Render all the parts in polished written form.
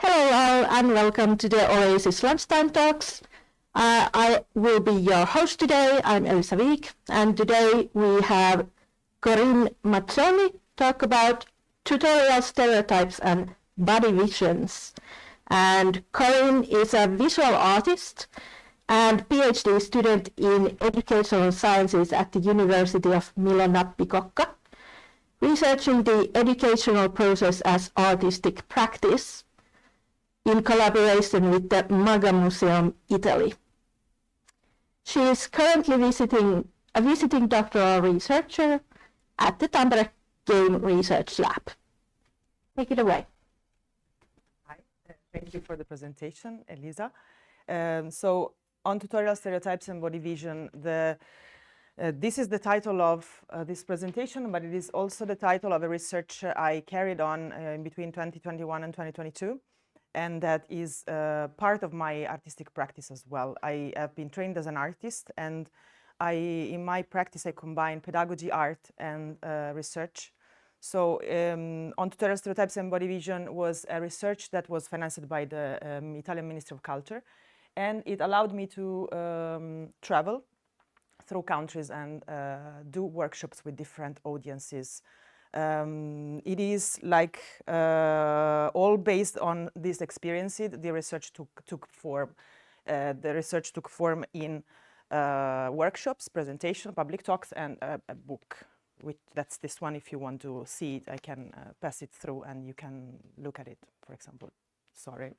Hello all and welcome to the OASIS Lunchtime Talks. I will be your host today. I'm Elisa Wieck, and today we have Corinne Mazzoli talk about tutorial stereotypes and body visions. And Corinne is a visual artist and PhD student in educational sciences at the University of Milan-Bicocca, researching the educational process as artistic practice in collaboration with the Maga Museum, Italy. She is currently a visiting doctoral researcher at the Tampere Game Research Lab. Take it away. Hi, thank you for the presentation, Elisa. So on tutorial stereotypes and body vision, this is the title of this presentation, but it is also the title of a research I carried on in between 2021 and 2022. And that is part of my artistic practice as well. I have been trained as an artist, and in my practice I combine pedagogy, art, and research. So on tutorial stereotypes and body vision was a research that was financed by the Italian Ministry of Culture, and it allowed me to travel through countries and do workshops with different audiences. It is like all based on this experience. The research took form. The research took form in workshops, presentation, public talks, and a book. That's this one. If you want to see it, I can pass it through, and you can look at it. For example, sorry.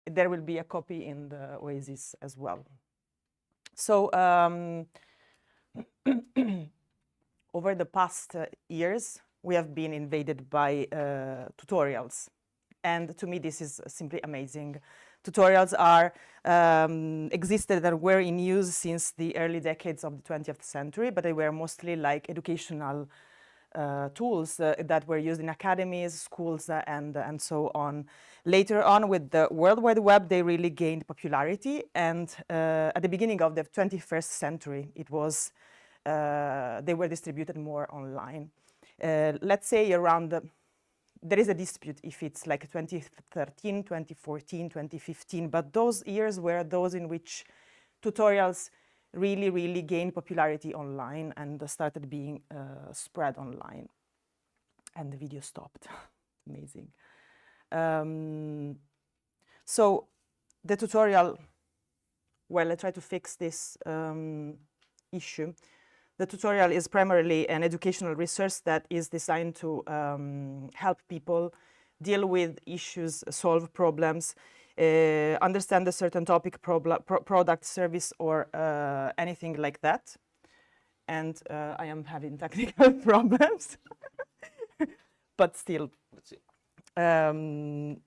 There will be a copy in the OASIS as well. So. Over the past years, we have been invaded by tutorials. And to me, this is simply amazing. Tutorials are existed and were in use since the early decades of the 20th century, but they were mostly like educational tools that were used in academies, schools, and so on. Later on, with the World Wide Web, they really gained popularity. And at the beginning of the 21st century, it was they were distributed more online. Let's say around, there is a dispute if it's like 2013, 2014, 2015, but those years were those in which tutorials really gained popularity online and started being spread online. And the video stopped. Amazing. So the tutorial, well, I try to fix this issue. The tutorial is primarily an educational resource that is designed to help people deal with issues, solve problems, understand a certain topic, product, service, or anything like that. And I am having technical problems, but still. It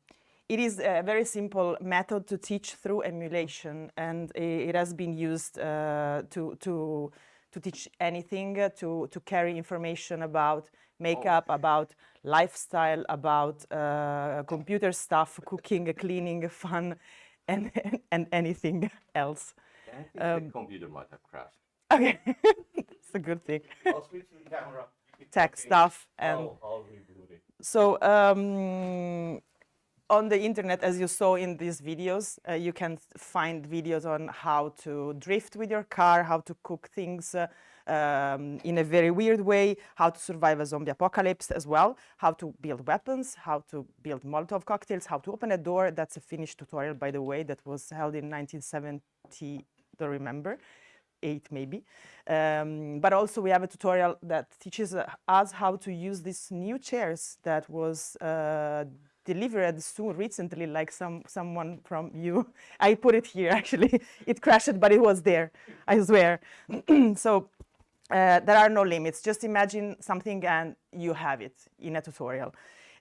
is a very simple method to teach through emulation, and it has been used to teach anything, to carry information about makeup, about lifestyle, about computer stuff, cooking, cleaning, fun, and anything else. I think the computer might have crashed. Okay, that's a good thing. I'll switch to the camera. Tech stuff. And I'll reboot it. so on the internet, as you saw in these videos, you can find videos on how to drift with your car, how to cook things in a very weird way, how to survive a zombie apocalypse as well, how to build weapons, how to build Molotov cocktails, how to open a door. That's a Finnish tutorial, by the way, that was held in 1970, don't remember, 8 maybe. But also we have a tutorial that teaches us how to use these new chairs that was delivered recently, like someone from you. I put it here, actually. It crashed, but it was there, I swear. So there are no limits. Just imagine something and you have it in a tutorial.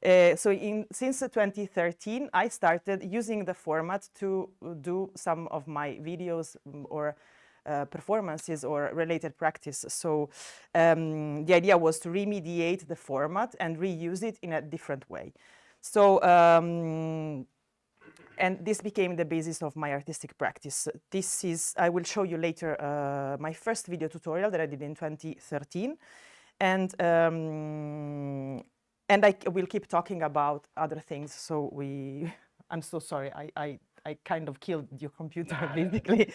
Since 2013, I started using the format to do some of my videos or performances or related practice. So the idea was to remediate the format and reuse it in a different way. So, and this became the basis of my artistic practice. This is, I will show you later, my first video tutorial that I did in 2013. And And I will keep talking about other things. So I'm so sorry. I kind of killed your computer basically.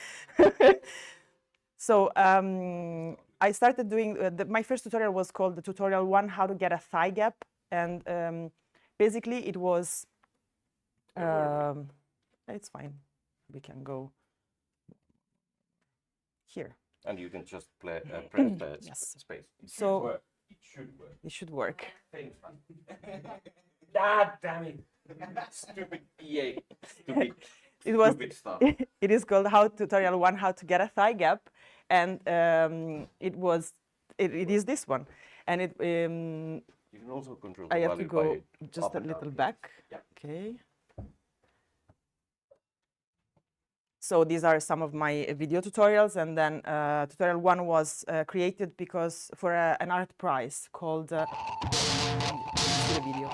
So I started doing, my first tutorial was called the tutorial 1, how to get a thigh gap. And basically it was, it's fine. We can go here. And you can just press Yes. space. So It should work. it should work. Famous man. Ah, damn it. Stupid EA. It was. Stupid stuff. It is called tutorial 1, how to get a thigh gap, and it is this one, and it. You can also control the I have to value go by just up a and little down. back. Yeah. Okay. So these are some of my video tutorials, and then tutorial 1 was created because for an art prize called. See the video.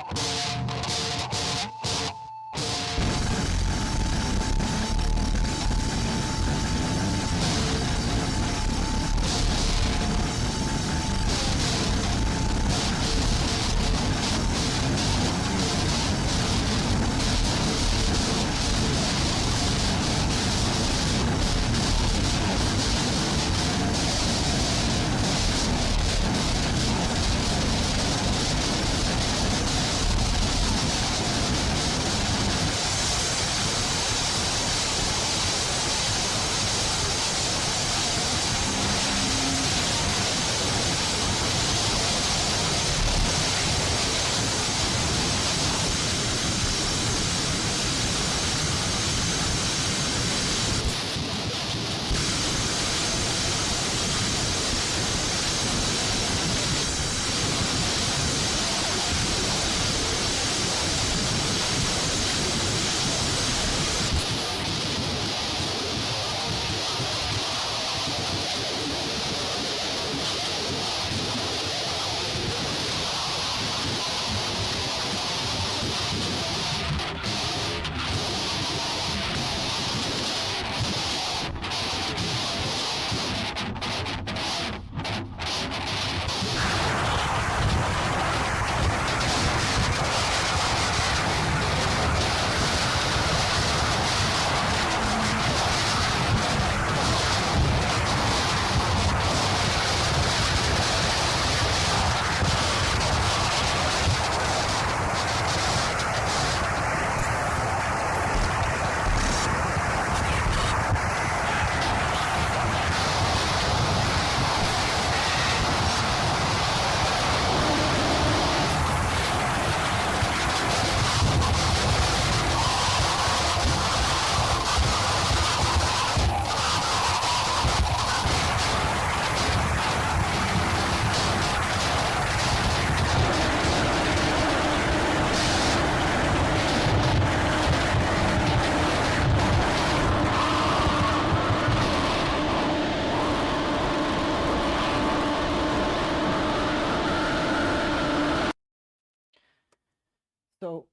So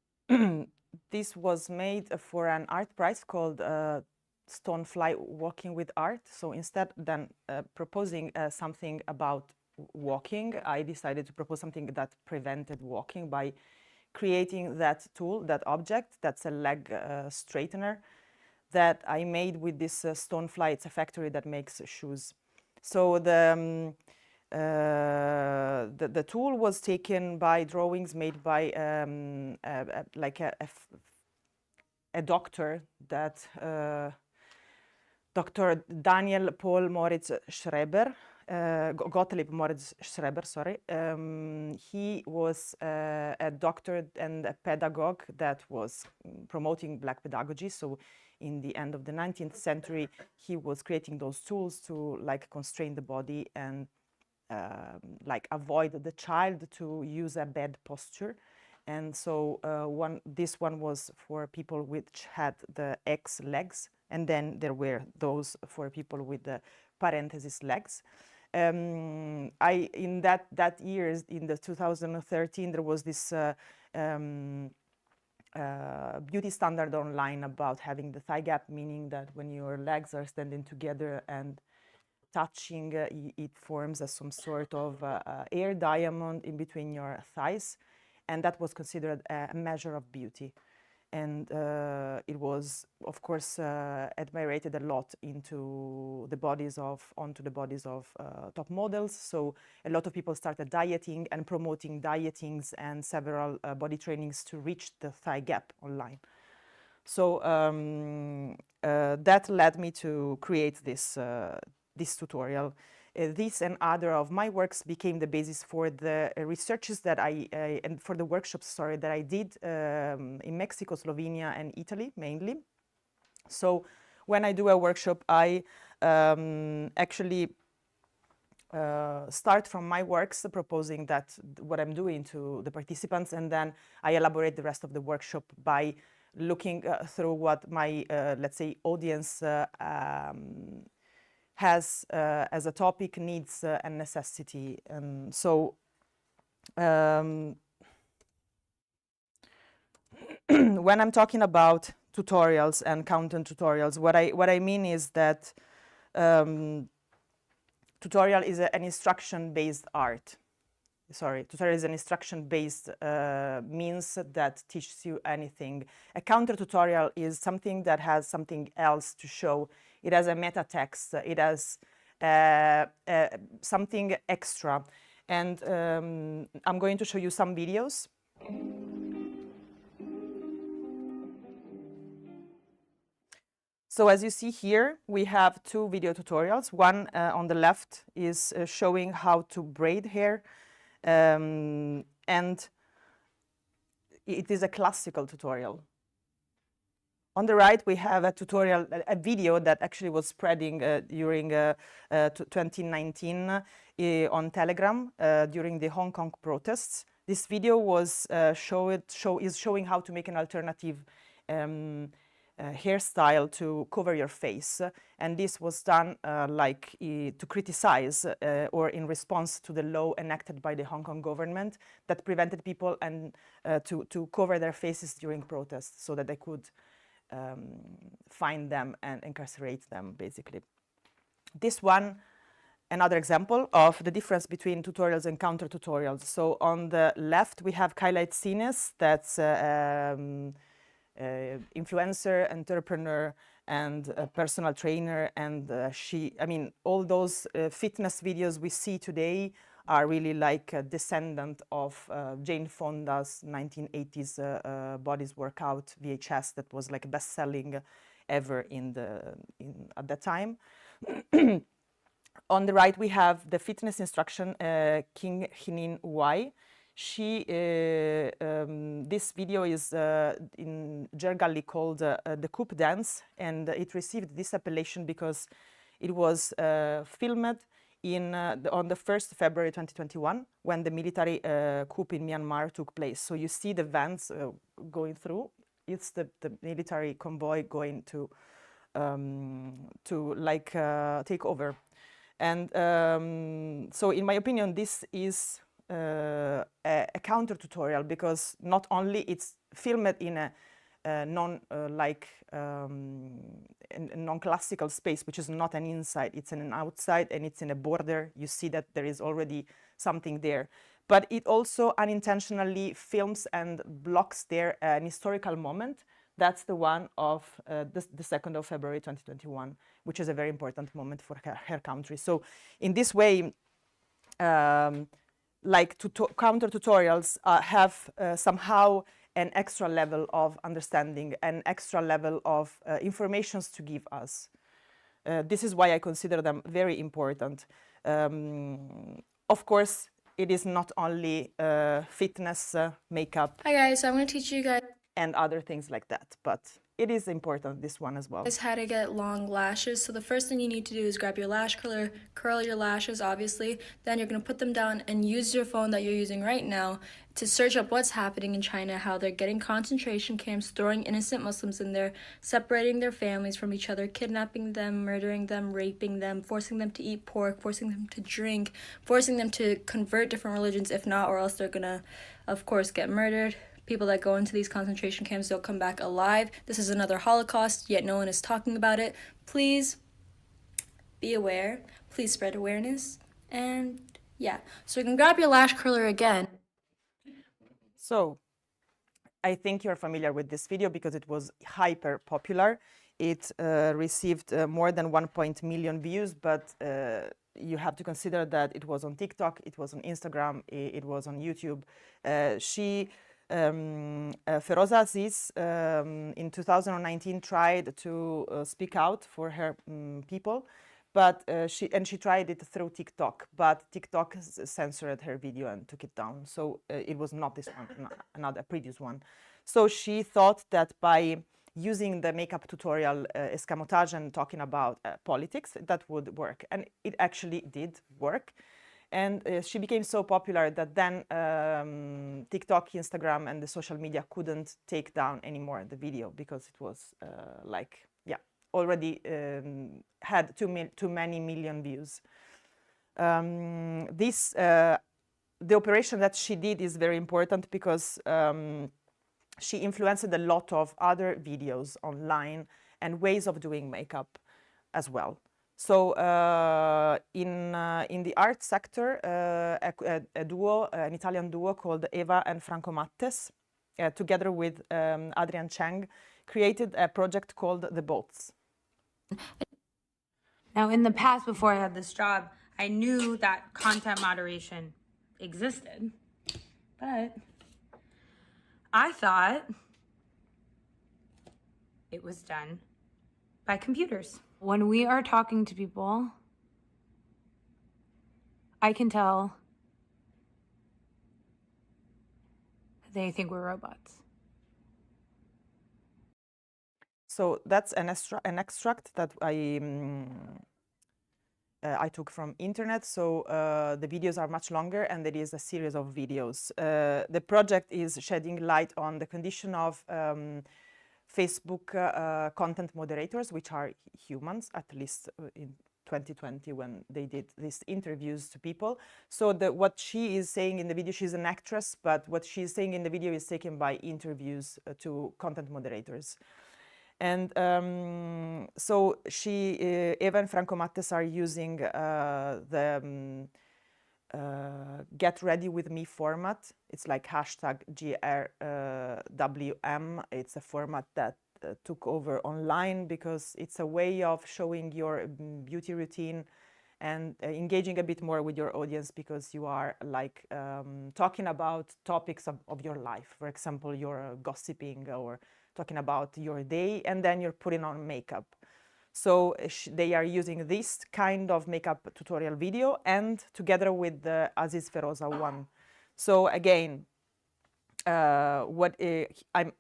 this was made for an art prize called Stonefly Walking with Art. So instead than proposing something about walking, I decided to propose something that prevented walking by creating that tool, that object, that's a leg straightener that I made with this Stonefly. It's a factory that makes shoes. So the tool was taken by drawings made by a doctor that Dr. Daniel Paul Moritz Schreber, Gottlieb Moritz Schreber, sorry. He was a doctor and a pedagogue that was promoting Black pedagogy. So in the end of the 19th century, he was creating those tools to like constrain the body and like avoid the child to use a bad posture. And so this one was for people which had the X legs, and then there were those for people with the parenthesis legs. In that year, in the 2013, there was this beauty standard online about having the thigh gap, meaning that when your legs are standing together and touching, it forms some sort of air diamond in between your thighs. and that was considered a measure of beauty. And it was, of course, admired a lot onto the bodies of top models. So a lot of people started dieting and promoting dietings and several body trainings to reach the thigh gap online. So that led me to create this tutorial. This and other of my works became the basis for the researches that and for the workshops, sorry, that I did in Mexico, Slovenia, and Italy mainly. So when I do a workshop, I actually start from my works, proposing that what I'm doing to the participants, and then I elaborate the rest of the workshop by looking through what my, let's say, audience has as a topic, needs, and necessity. So when I'm talking about tutorials and content tutorials, what I mean is that tutorial is an instruction-based art. Sorry, tutorial is an instruction-based means that teaches you anything. A counter tutorial is something that has something else to show. It has a meta text. It has something extra. And I'm going to show you some videos. So as you see here, we have two video tutorials. One on the left is showing how to braid hair. And it is a classical tutorial. On the right, we have a tutorial, a video that actually was spreading during 2019 on Telegram during the Hong Kong protests. This video was showing how to make an alternative hairstyle to cover your face, and this was done to criticize or in response to the law enacted by the Hong Kong government that prevented people to cover their faces during protests so that they could find them and incarcerate them, basically. This one, another example of the difference between tutorials and counter tutorials. So on the left, we have Kyla Itsines, that's influencer, entrepreneur, and a personal trainer, and all those fitness videos we see today are really like a descendant of Jane Fonda's 1980s Bodies Workout VHS that was like best-selling ever at that time. On the right, we have the fitness instruction, King Hinin Wai. This video is in Jergali called the Coup Dance, and it received this appellation because it was filmed on the 1st February 2021 when the military coup in Myanmar took place. So you see the vans going through. It's the military convoy going to take over. And so in my opinion, this is a counter tutorial because not only it's filmed in a non-classical space, which is not an inside, it's an outside, and it's in a border. You see that there is already something there. But it also unintentionally films and blocks there an historical moment. That's the one of the 2nd of February 2021, which is a very important moment for her country. So in this way, counter tutorials have somehow an extra level of understanding, an extra level of informations to give us. This is why I consider them very important. Of course, it is not only fitness, makeup. Hi guys, so I'm going to teach you guys and other things like that, but it is important, this one as well. How to get long lashes. So the first thing you need to do is grab your lash curler, curl your lashes, obviously. Then you're going to put them down and use your phone that you're using right now to search up what's happening in China, how they're getting concentration camps, throwing innocent Muslims in there, separating their families from each other, kidnapping them, murdering them, raping them, forcing them to eat pork, forcing them to drink, forcing them to convert different religions, if not, or else they're going to, of course, get murdered. People that go into these concentration camps don't come back alive. This is another Holocaust, yet no one is talking about it. Please be aware. Please spread awareness. And yeah, so you can grab your lash curler again. So I think you're familiar with this video because it was hyper popular. It received more than 1 million views, but you have to consider that it was on TikTok, it was on Instagram, it was on YouTube. Feroza Aziz in 2019 tried to speak out for her people, but she tried it through TikTok, but TikTok censored her video and took it down. So it was not this one, another previous one. So she thought that by using the makeup tutorial escamotage and talking about politics, that would work. And it actually did work. And she became so popular that then TikTok, Instagram, and the social media couldn't take down anymore the video because it was already had too many million views. The operation that she did is very important because she influenced a lot of other videos online and ways of doing makeup as well. So in the art sector, an Italian duo called Eva and Franco Mattes, together with Adrian Cheng, created a project called The Boats. Now, in the past, before I had this job, I knew that content moderation existed, but I thought it was done by computers. When we are talking to people, I can tell they think we're robots. So that's an extract that I took from internet. So the videos are much longer, and there is a series of videos. The project is shedding light on the condition of Facebook content moderators, which are humans, at least in 2020 when they did these interviews to people. So what she is saying in the video, she's an actress, but what she's saying in the video is taken by interviews to content moderators. And so Eva and Franco Mattes are using the Get Ready With Me format. It's like hashtag GRWM. It's a format that took over online because it's a way of showing your beauty routine and engaging a bit more with your audience, because you are like talking about topics of your life. For example, you're gossiping or talking about your day, and then you're putting on makeup. So they are using this kind of makeup tutorial video and together with the Aziz Feroza one. So again, I'm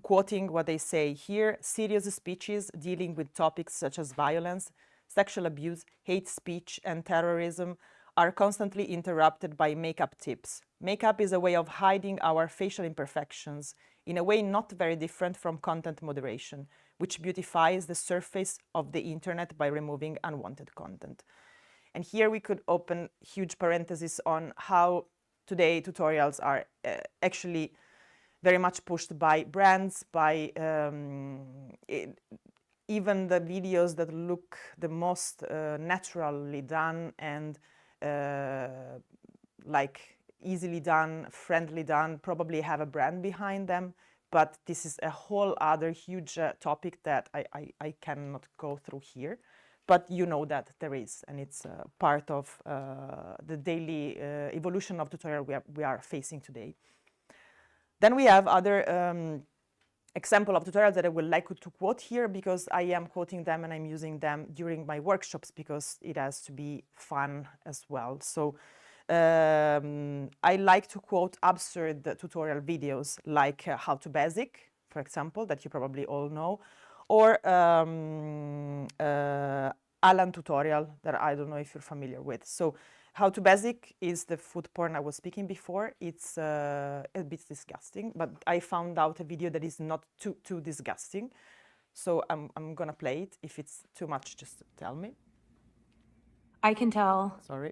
quoting what they say here: serious speeches dealing with topics such as violence, sexual abuse, hate speech, and terrorism are constantly interrupted by makeup tips. Makeup is a way of hiding our facial imperfections in a way not very different from content moderation, which beautifies the surface of the internet by removing unwanted content. And here we could open huge parentheses on how today tutorials are actually very much pushed by brands, by even the videos that look the most naturally done and like easily done, friendly done, probably have a brand behind them. But this is a whole other huge topic that I cannot go through here. But you know that there is, and it's part of the daily evolution of tutorial we are facing today. Then we have other example of tutorials that I would like to quote here, because I am quoting them and I'm using them during my workshops because it has to be fun as well. So I like to quote absurd tutorial videos like How to Basic, for example, that you probably all know, or Alan tutorial that I don't know if you're familiar with. So How to Basic is the food porn I was speaking before. It's a bit disgusting, but I found out a video that is not too disgusting. So I'm gonna play it. If it's too much, just tell me. I can tell. Sorry.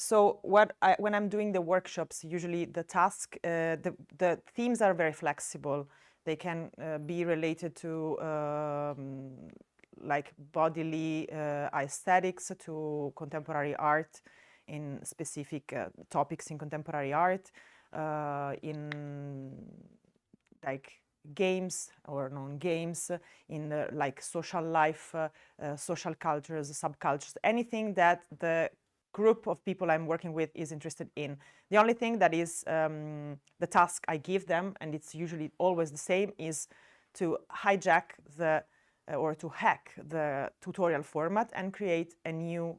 So when I'm doing the workshops, usually the task, the themes are very flexible. They can be related to like bodily aesthetics, to contemporary art, in specific topics in contemporary art, in like games or non-games, in like social life, social cultures, subcultures, anything that the group of people I'm working with is interested in. The only thing that is the task I give them, and it's usually always the same, is to hijack the or to hack the tutorial format and create a new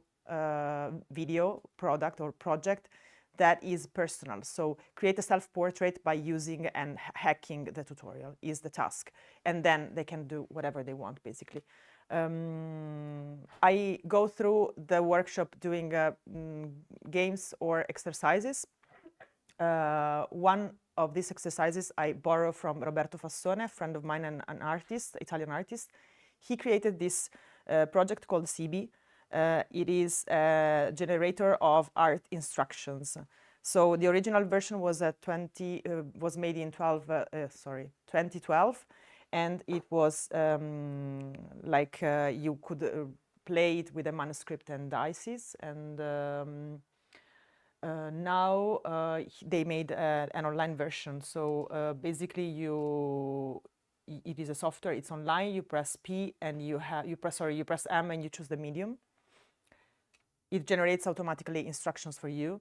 video product or project that is personal. So create a self-portrait by using and hacking the tutorial is the task. And then they can do whatever they want, basically. I go through the workshop doing games or exercises. One of these exercises I borrow from Roberto Fassone, a friend of mine and an artist, Italian artist. He created this project called CB. It is a generator of art instructions. So the original version was was made in 2012, and it was like you could play it with a manuscript and dices. And now they made an online version. So basically, it is a software. It's online. You press P and you press M and you choose the medium. It generates automatically instructions for you.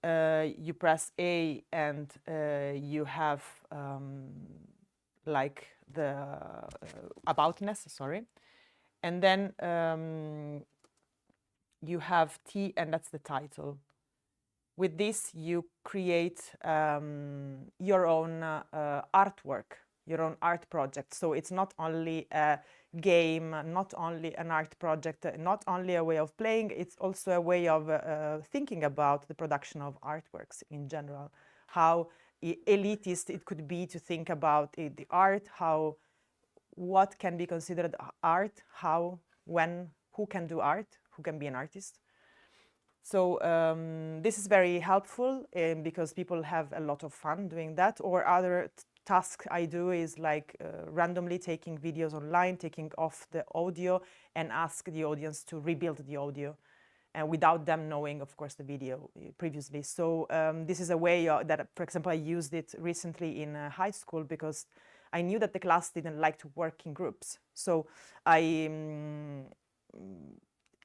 You press A and you have like the aboutness, sorry. And then you have T, and that's the title. With this, you create your own artwork, your own art project. So it's not only a game, not only an art project, not only a way of playing, it's also a way of thinking about the production of artworks in general. How elitist it could be to think about the art, what can be considered art, who can do art, who can be an artist. So this is very helpful because people have a lot of fun doing that. Or other task I do is like randomly taking videos online, taking off the audio and ask the audience to rebuild the audio, and without them knowing, of course, the video previously. So this is a way that, for example, I used it recently in high school because I knew that the class didn't like to work in groups. So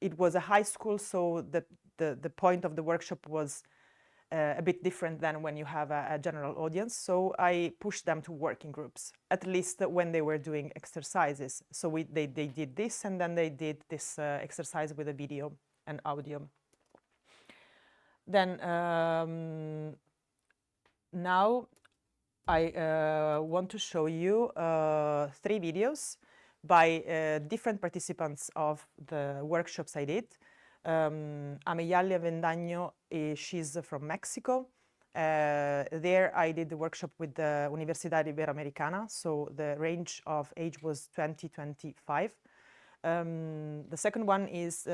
it was a high school, so the point of the workshop was a bit different than when you have a general audience. So I pushed them to work in groups, at least when they were doing exercises. So they did this, and then they did this exercise with a video and audio. Then now I want to show you 3 videos by different participants of the workshops I did. Ameyalia Vendagno, she's from Mexico. There I did the workshop with the Universidad Iberoamericana, so the range of age was 20-25. The second one is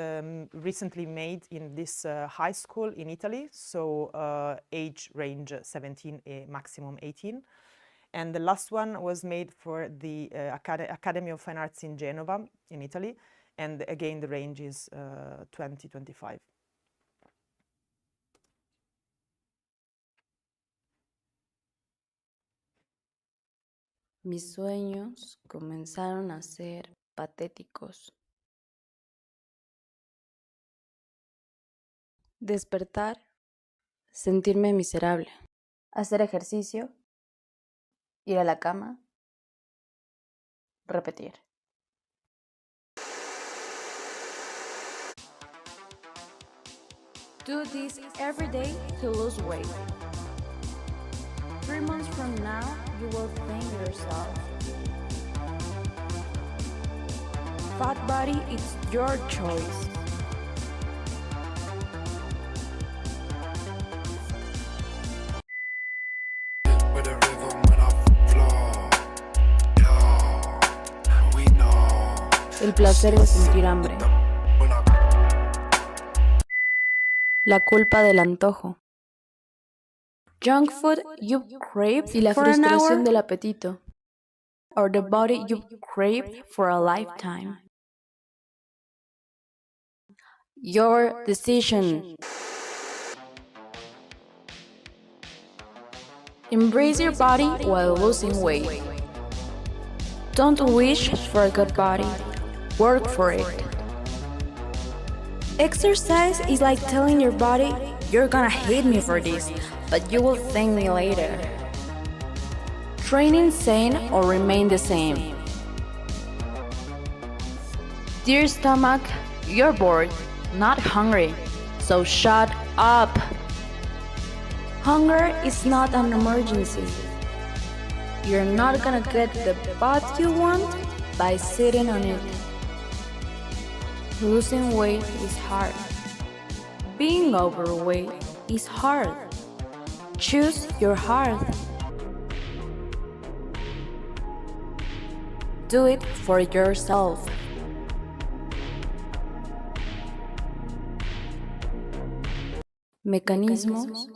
recently made in this high school in Italy, so age range 17, maximum 18. And the last one was made for the Academy of Fine Arts in Genova in Italy. And again, the range is 20-25. Mis sueños comenzaron a ser patéticos. Despertar, sentirme miserable. Hacer ejercicio, ir a la cama, repetir. Do this every day to lose weight. 3 months from now, you will thank yourself. Fat body, it's your choice. El placer de sentir hambre. La culpa del antojo. Junk food you crave Y la for an frustración hour, del apetito. or the body you crave for a lifetime. Your decision. Embrace your body while losing weight. Don't wish for a good body. Work for it. Exercise is like telling your body, you're gonna hate me for this, but you will thank me later. Train insane or remain the same. Dear stomach, you're bored, not hungry, so shut up. Hunger is not an emergency. You're not gonna get the butt you want by sitting on it. Losing weight is hard. Being overweight is hard. Choose your heart. Do it for yourself. Mecanismos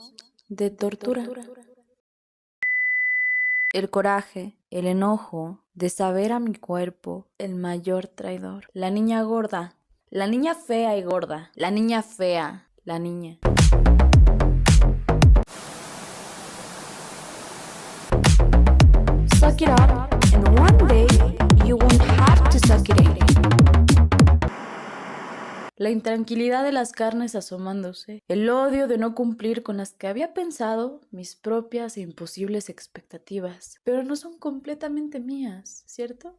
de tortura. El coraje, el enojo de saber a mi cuerpo el mayor traidor. La niña gorda, la niña fea y gorda, la niña fea, la niña. Suck it up, and one day you won't have to suck it in. La intranquilidad de las carnes asomándose, el odio de no cumplir con las que había pensado mis propias e imposibles expectativas, pero no son completamente mías, ¿cierto?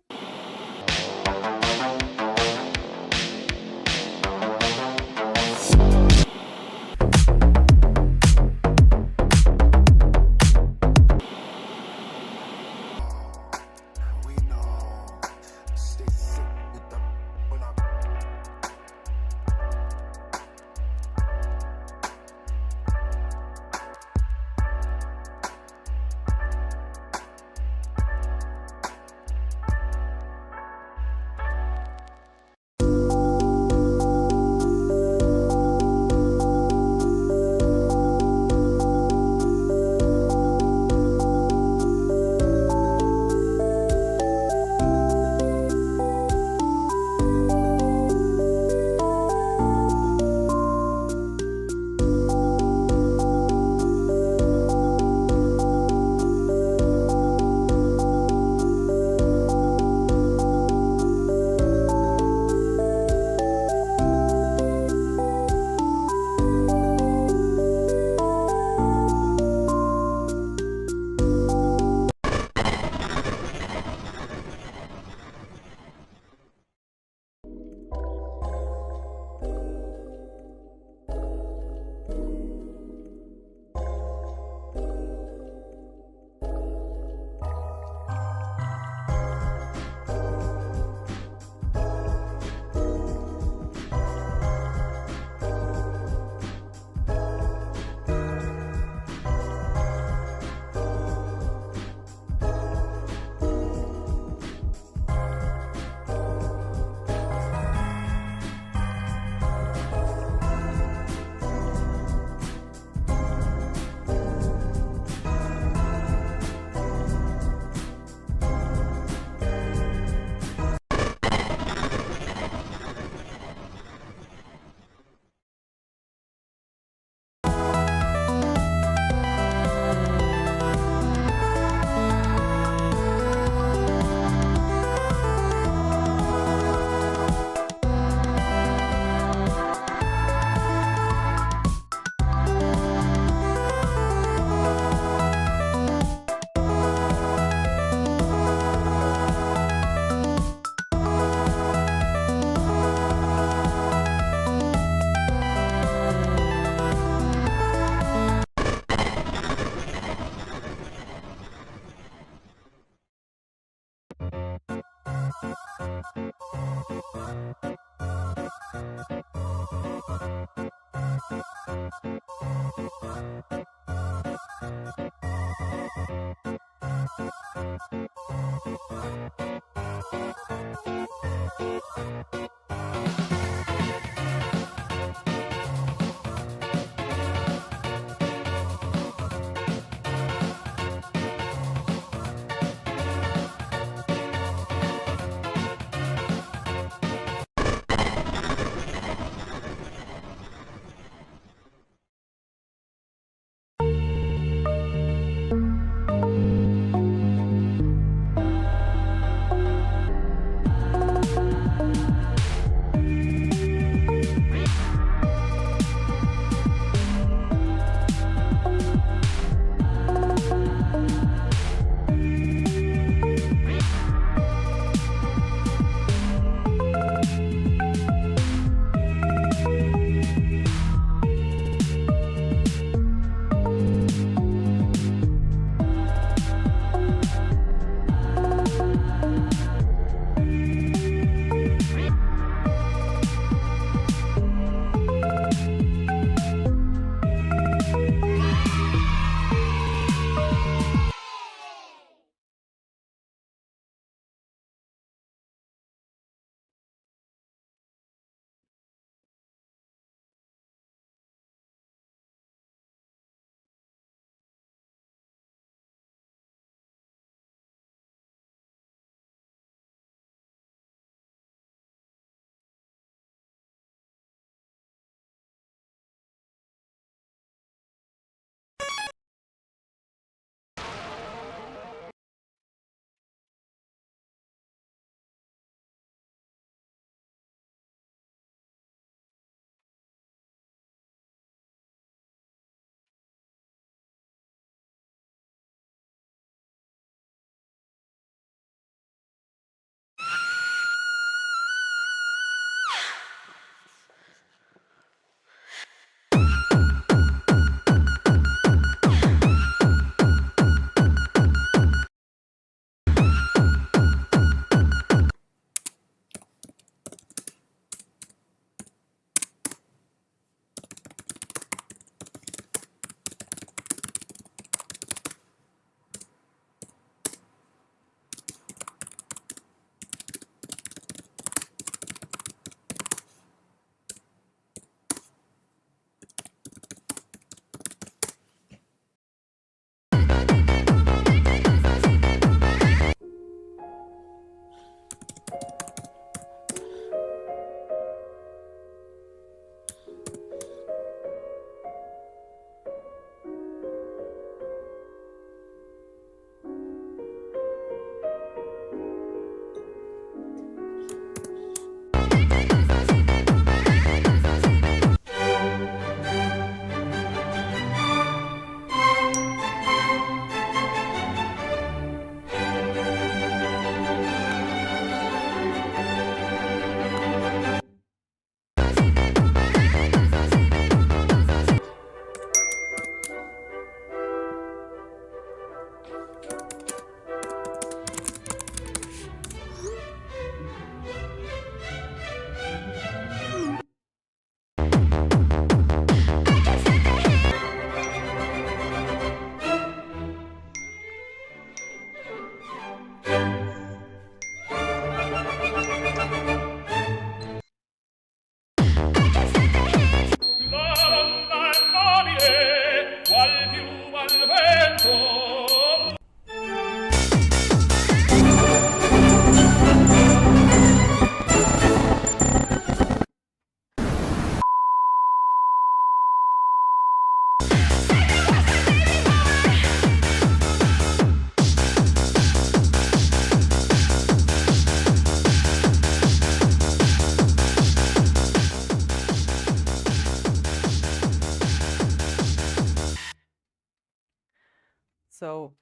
So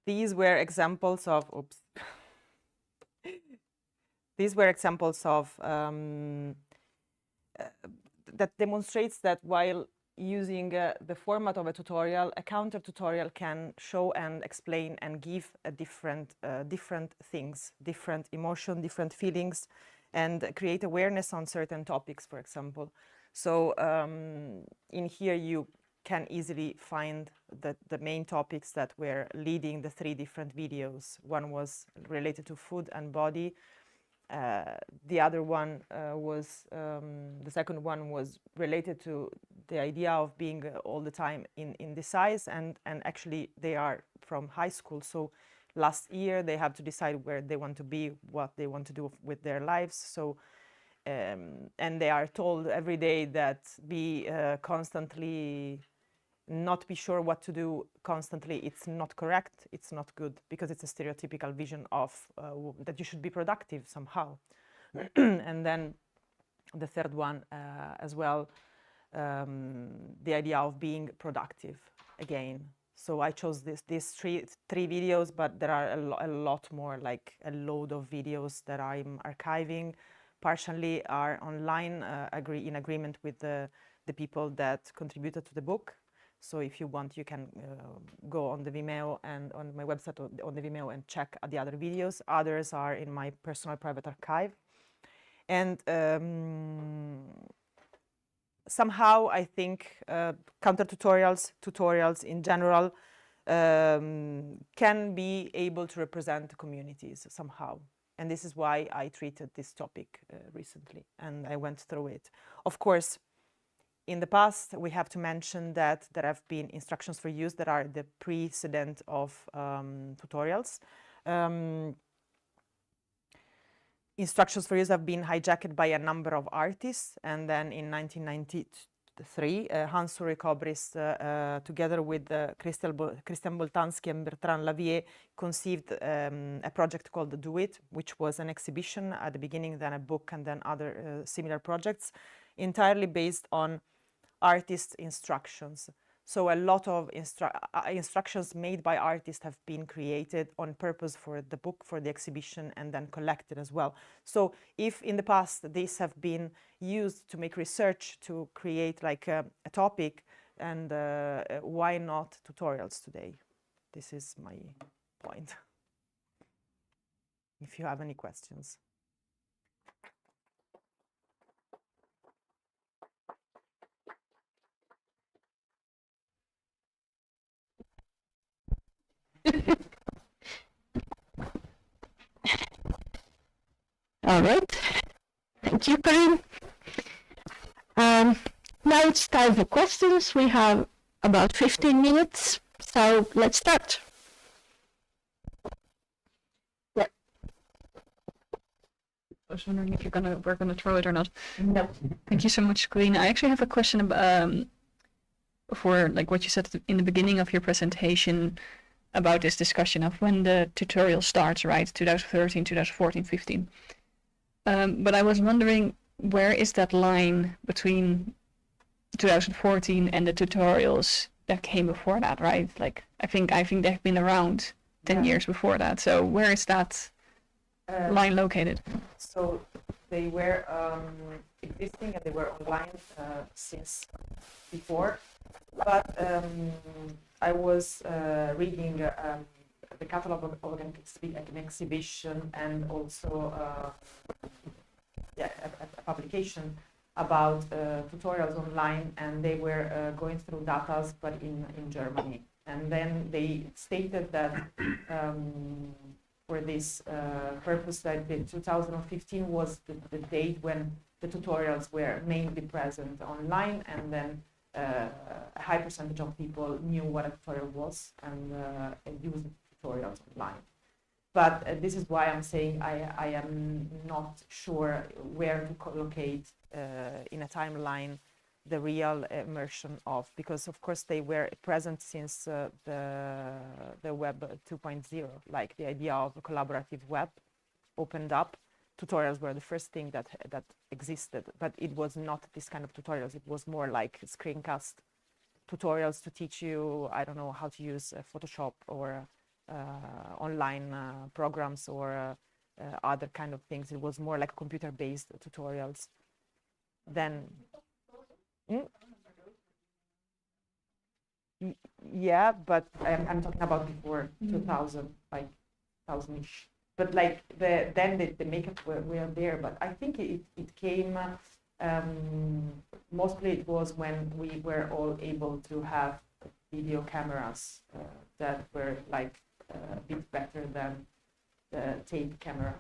these were examples of, oops. These were examples of that demonstrates that while using the format of a tutorial, a counter tutorial can show and explain and give a different things, different emotion, different feelings, and create awareness on certain topics, for example. So in here you can easily find the main topics that were leading the 3 different videos. One was related to food and body. The other one the second one was related to the idea of being all the time in the size, and actually they are from high school. So last year they have to decide where they want to be, what they want to do with their lives. So and they are told every day that be constantly not be sure what to do constantly. It's not correct, it's not good, because it's a stereotypical vision of that you should be productive somehow. And then the third one as well, the idea of being productive again. So I chose these three videos, but there are a lot more, like a load of videos that I'm archiving. Partially are online, in agreement with the people that contributed to the book. So if you want, you can go on the Vimeo and on my website on the Vimeo and check the other videos. Others are in my personal private archive. And somehow I think counter tutorials in general can be able to represent communities somehow. And this is why I treated this topic recently, and I went through it. Of course, in the past, we have to mention that there have been instructions for use that are the precedent of tutorials. Instructions for use have been hijacked by a number of artists, and then in 1993, Hans Ulrich Obrist, together with Christian Boltanski and Bertrand Lavier, conceived a project called Do It, which was an exhibition at the beginning, then a book, and then other similar projects, entirely based on artist instructions. So a lot of instructions made by artists have been created on purpose for the book, for the exhibition, and then collected as well. So if in the past these have been used to make research, to create like a topic, and why not tutorials today? This is my point. If you have any questions. All right. Thank you, Corinne. Now it's time for questions. We have about 15 minutes, so let's start. Yeah. I was wondering if we're gonna throw it or not. No. Thank you so much, Corinne. I actually have a question about for like what you said in the beginning of your presentation about this discussion of when the tutorial starts, right? 2013, 2014, 15. But I was wondering, where is that line between 2014 and the tutorials that came before that, right? Like, I think they've been around 10 years before that. So where is that line located? So they were existing and they were online since before. But I was reading the catalog of an exhibition, and also a publication about tutorials online, and they were going through data, but in Germany. And then they stated that for this purpose, that the 2015 was the date when the tutorials were mainly present online, and then a high percentage of people knew what a tutorial was and used tutorials online. But this is why I'm saying I am not sure where to collocate in a timeline the real immersion of, because of course they were present since the web 2.0, like the idea of a collaborative web opened up. Tutorials were the first thing that existed, but it was not this kind of tutorials. It was more like screencast tutorials to teach you, I don't know, how to use Photoshop or online programs or other kind of things. It was more like computer-based tutorials. Then, yeah, but I'm talking about before 2000, like 2000-ish. But like then the makeup were there, but I think it came mostly it was when we were all able to have video cameras that were like a bit better than the tape camera.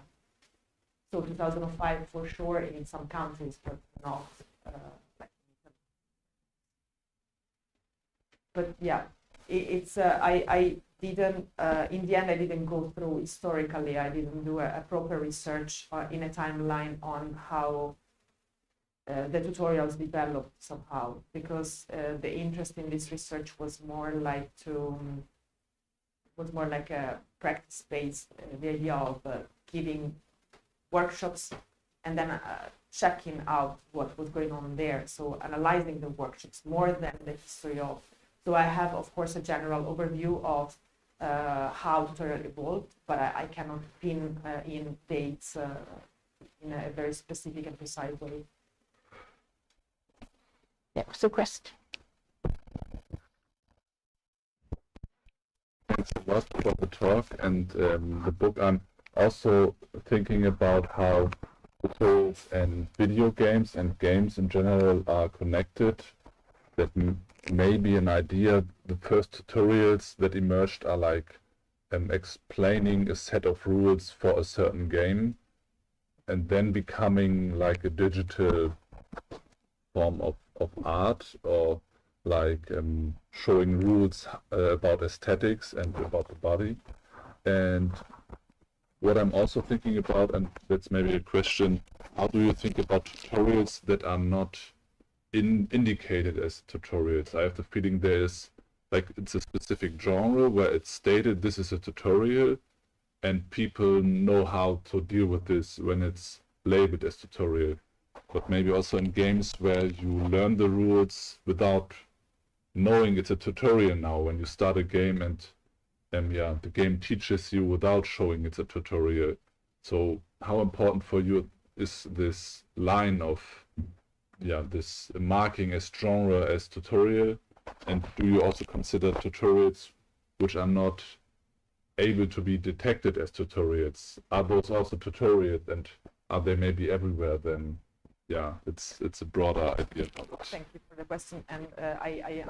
So 2005 for sure in some countries, but not like. But yeah, it's I didn't in the end I didn't go through historically. I didn't do a proper research in a timeline on how the tutorials developed somehow, because the interest in this research was more like a practice based, the idea of giving workshops and then checking out what was going on there. So analyzing the workshops more than the history of. So I have, of course, a general overview of how tutorial evolved, but I cannot pin in dates in a very specific and precise way. Yeah, so question. Thanks a lot for the talk and the book. I'm also thinking about how tutorials and video games and games in general are connected. That maybe an idea, the first tutorials that emerged are like explaining a set of rules for a certain game and then becoming like a digital form of art, or like showing rules about aesthetics and about the body. And what I'm also thinking about, and that's maybe a question, how do you think about tutorials that are not indicated as tutorials? I have the feeling there is, like, it's a specific genre where it's stated this is a tutorial and people know how to deal with this when it's labeled as tutorial. But maybe also in games where you learn the rules without knowing it's a tutorial now, when you start a game and yeah, the game teaches you without showing it's a tutorial. So how important for you is this line of, yeah, this marking as genre as tutorial? And do you also consider tutorials which are not able to be detected as tutorials? Are those also tutorials, and are they maybe everywhere then? Yeah, it's a broader idea. Thank you for the question, and I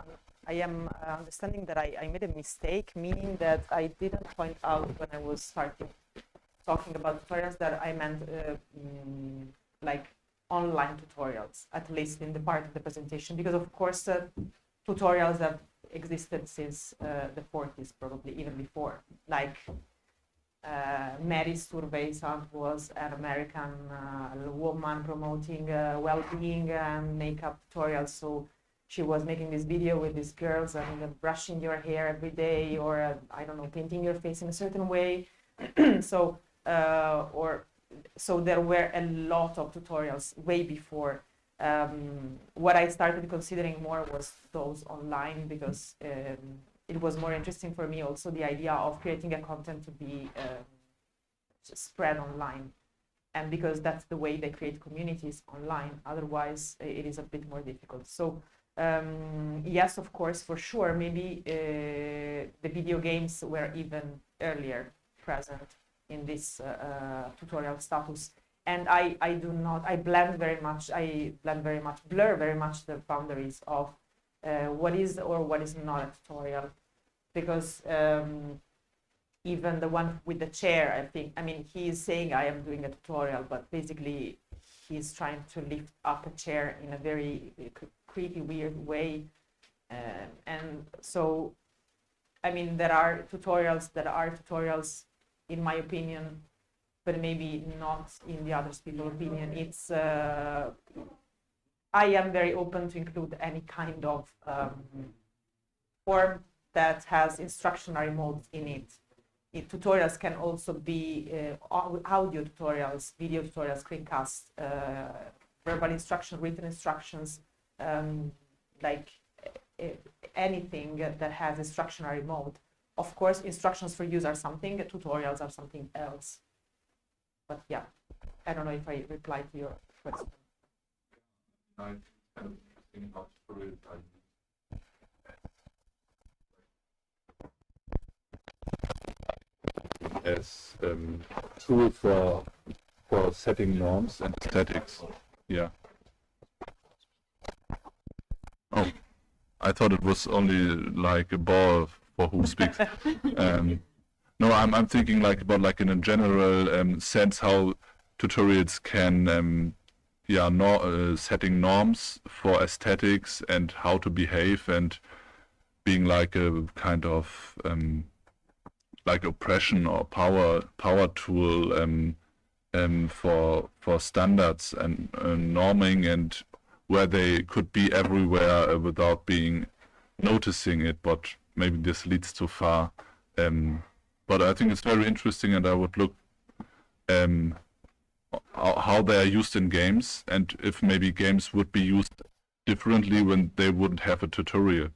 am understanding that I made a mistake, meaning that I didn't point out when I was starting talking about tutorials that I meant like online tutorials, at least in the part of the presentation, because of course tutorials have existed since the 40s, probably even before. Like Mary's Survey was an American woman promoting well-being and makeup tutorials. So she was making this video with these girls and brushing your hair every day, or I don't know, painting your face in a certain way. So so there were a lot of tutorials way before. What I started considering more was those online, because it was more interesting for me also the idea of creating a content to be spread online, and because that's the way they create communities online. Otherwise it is a bit more difficult. So yes, of course, for sure, maybe the video games were even earlier present in this tutorial status. And I blur very much the boundaries of what is or what is not a tutorial, because even the one with the chair, I mean, he is saying I am doing a tutorial, but basically he's trying to lift up a chair in a very creepy, weird way. And so, I mean, there are tutorials that are tutorials, in my opinion, but maybe not in the other people's opinion. It's I am very open to include any kind of form that has instructional modes in it. Tutorials can also be audio tutorials, video tutorials, screencasts, verbal instruction, written instructions, like anything that has instructionary mode. Of course, instructions for use are something, tutorials are something else. But yeah, I don't know if I replied to your question. As tool for setting norms and aesthetics. Yeah. Oh, I thought it was only like a ball for who speaks. No, I'm thinking like about like in a general sense how tutorials can setting norms for aesthetics and how to behave and being like a kind of like oppression or power tool for standards and norming, and where they could be everywhere without being noticing it, but maybe this leads too far. But I think it's very interesting, and I would look how they are used in games, and if maybe games would be used differently when they wouldn't have a tutorial.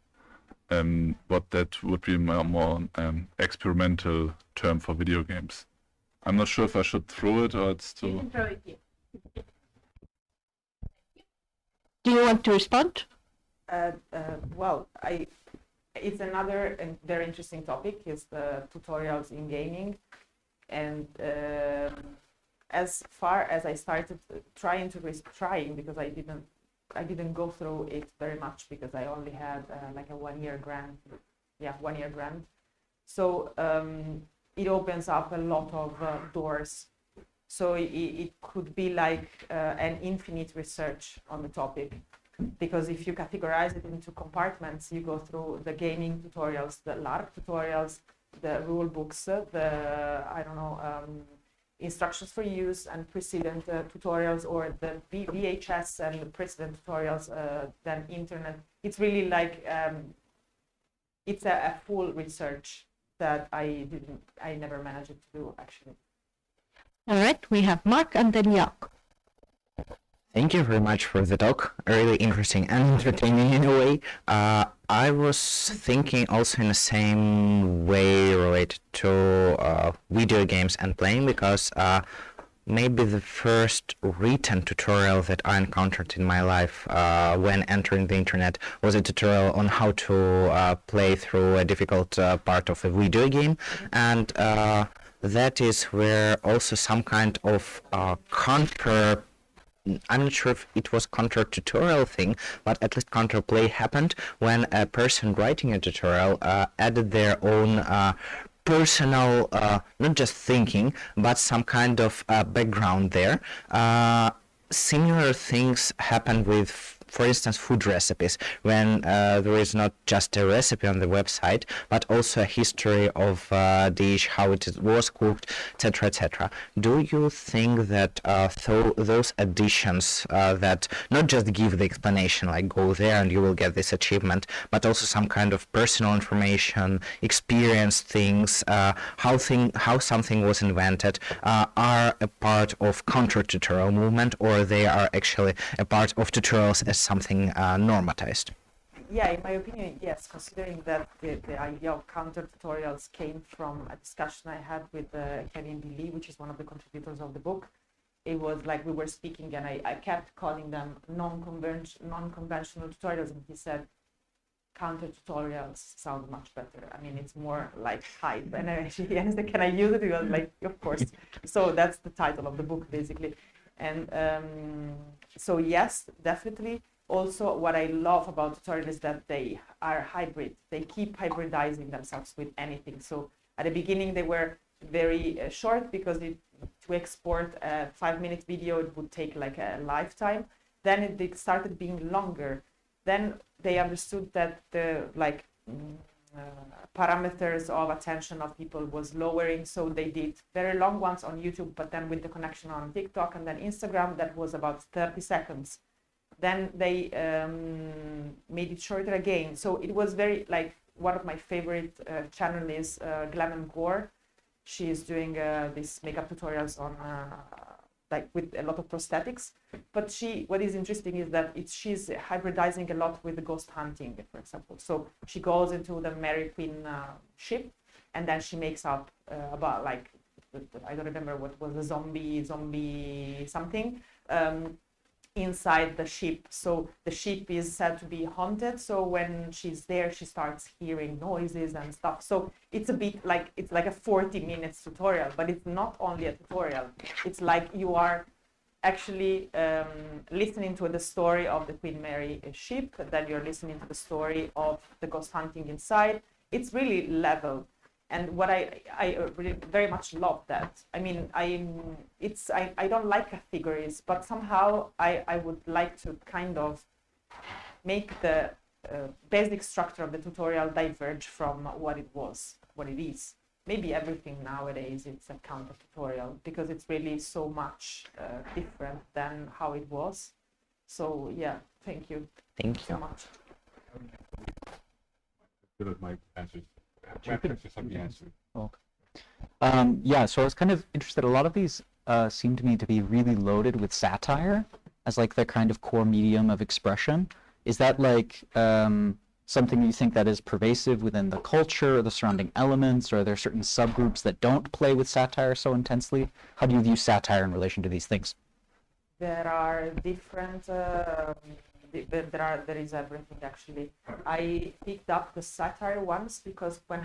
But that would be a more experimental term for video games. I'm not sure if I should throw it or it's too... You can throw it here. Do you want to respond? Well, it's another very interesting topic, is the tutorials in gaming. And as far as I started trying because I didn't go through it very much because I only had like a 1 year grant. Yeah, 1 year grant. So it opens up a lot of doors. So it could be like an infinite research on the topic, because if you categorize it into compartments, you go through the gaming tutorials, the LARP tutorials, the rule books, instructions for use and precedent tutorials, or the VHS and the precedent tutorials, then internet. It's really like it's a full research that I never managed to do, actually. All right, we have Mark and then Jaak. Thank you very much for the talk. Really interesting and entertaining in a way. I was thinking also in the same way related to video games and playing, because maybe the first written tutorial that I encountered in my life when entering the internet was a tutorial on how to play through a difficult part of a video game, and that is where also some kind of I'm not sure if it was counter-tutorial thing, but at least counterplay happened when a person writing a tutorial added their own personal, not just thinking, but some kind of background there. Similar things happened with, for instance, food recipes, when there is not just a recipe on the website, but also a history of dish, how it was cooked, etc., etc. Do you think that those additions that not just give the explanation, like go there and you will get this achievement, but also some kind of personal information, experience things, how something was invented, are a part of counter-tutorial movement, or they are actually a part of tutorials as something normatized? Yeah, in my opinion, yes, considering that the idea of counter tutorials came from a discussion I had with Kevin B. Lee, which is one of the contributors of the book. It was like we were speaking and I kept calling them non-conventional tutorials, and he said counter tutorials sound much better. I mean, it's more like hype. And he asked, can I use it? He was like, of course. So that's the title of the book, basically. And so yes, definitely. Also, what I love about tutorials is that they are hybrid. They keep hybridizing themselves with anything. So at the beginning, they were very short, because to export a 5-minute video, it would take like a lifetime. Then it started being longer. Then they understood that the parameters of attention of people was lowering, so they did very long ones on YouTube, but then with the connection on TikTok and then Instagram, that was about 30 seconds. Then they made it shorter again. So it was very, like, one of my favorite channel is Glam and Gore. She is doing these makeup tutorials on like with a lot of prosthetics. But what is interesting is that she's hybridizing a lot with the ghost hunting, for example. So she goes into the Mary Queen ship, and then she makes up about like, I don't remember what was the zombie something inside the ship. So the ship is said to be haunted. So when she's there, she starts hearing noises and stuff. So it's a bit like, it's like a 40 minutes tutorial, but it's not only a tutorial. It's like you are actually listening to the story of the Queen Mary ship, then you're listening to the story of the ghost hunting inside. It's really level. And what I really very much love that. I mean, I don't like categories, but somehow I would like to kind of make the basic structure of the tutorial diverge from what it is. Maybe everything nowadays it's a counter tutorial because it's really so much different than how it was. So yeah, thank you. Thank so you. much. Good at my answers. Yeah, so I was kind of interested. A lot of these seem to me to be really loaded with satire as like their kind of core medium of expression. Is that like something you think that is pervasive within the culture or the surrounding elements, or are there certain subgroups that don't play with satire so intensely? How do you view satire in relation to these things? There are different, there is everything actually. I picked up the satire once because when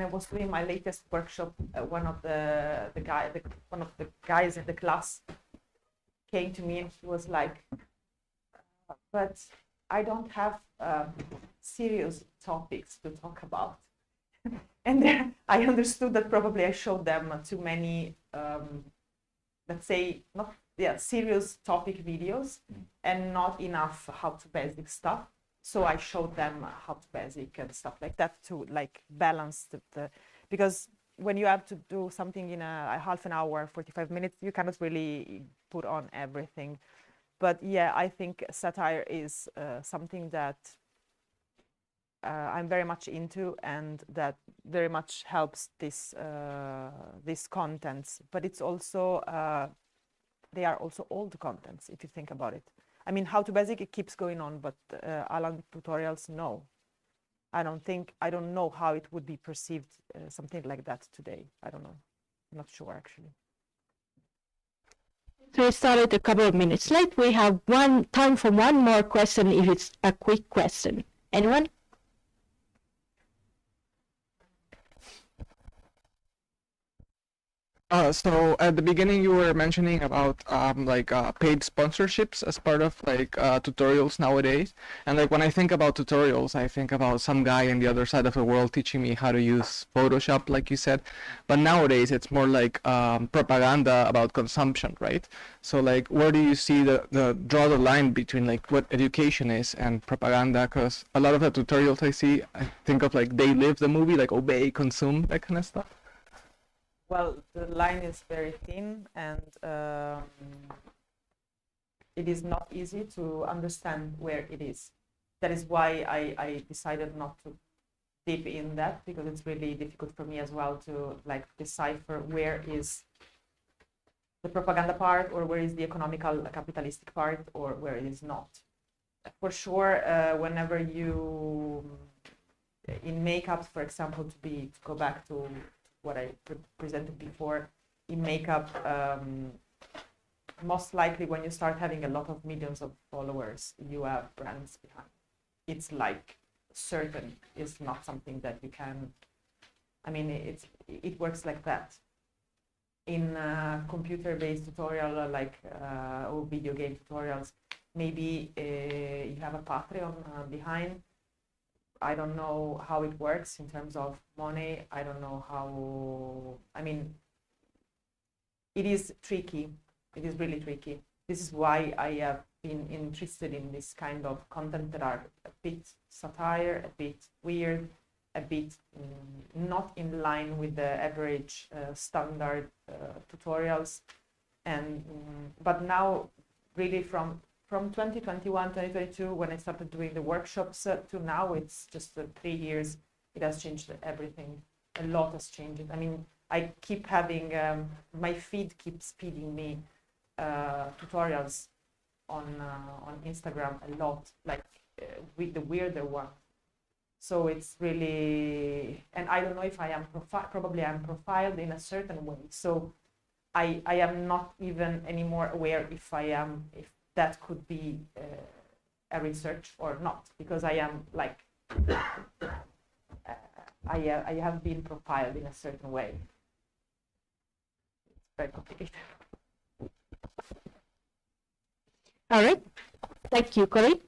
I was doing my latest workshop, one of the guys in the class came to me and he was like, but I don't have serious topics to talk about. And then I understood that probably I showed them too many, let's say, serious topic videos and not enough how to basic stuff. So I showed them how to basic and stuff like that to like balance the because when you have to do something in a half an hour, 45 minutes, you cannot really put on everything. But yeah, I think satire is something that I'm very much into and that very much helps this contents. But it's also they are also old contents if you think about it. I mean, how to basic, it keeps going on, but Alan tutorials, no. I don't know how it would be perceived, something like that today. I don't know. I'm not sure, actually. So we started a couple of minutes late. We have time for one more question if it's a quick question. Anyone? So at the beginning you were mentioning about paid sponsorships as part of tutorials nowadays, and like when I think about tutorials I think about some guy on the other side of the world teaching me how to use Photoshop, like you said, but nowadays it's more like propaganda about consumption, right? So like where do you see the draw the line between like what education is and propaganda? Because a lot of the tutorials I see, I think of like They Live the movie, like obey, consume, that kind of stuff. Well, the line is very thin and it is not easy to understand where it is. That is why I decided not to dip in that, because it's really difficult for me as well to like decipher where is the propaganda part or where is the economical capitalistic part or where it is not. For sure, whenever you, in makeup, for example, to go back to what I presented before, in makeup, most likely when you start having a lot of millions of followers, you have brands behind. It's like certain, it's not something that you can, I mean, it works like that. In computer-based tutorial or video game tutorials, maybe you have a Patreon behind. I don't know how it works in terms of money. I don't know how, I mean, it is tricky. It is really tricky. This is why I have been interested in this kind of content that are a bit satire, a bit weird, a bit not in line with the average standard tutorials. And but now, really from 2021, 2022, when I started doing the workshops to now, it's just 3 years. It has changed everything. A lot has changed. I mean, I keep having, my feed keeps feeding me tutorials on Instagram a lot, like with the weirder ones. So it's really, and I don't know if I am probably I'm profiled in a certain way. So I am not even anymore aware if that could be a research or not, because I am like I have been profiled in a certain way. It's very complicated. All right. Thank you, Corinne.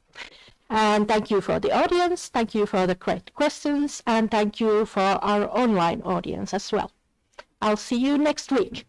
And thank you for the audience. Thank you for the great questions. And thank you for our online audience as well. I'll see you next week.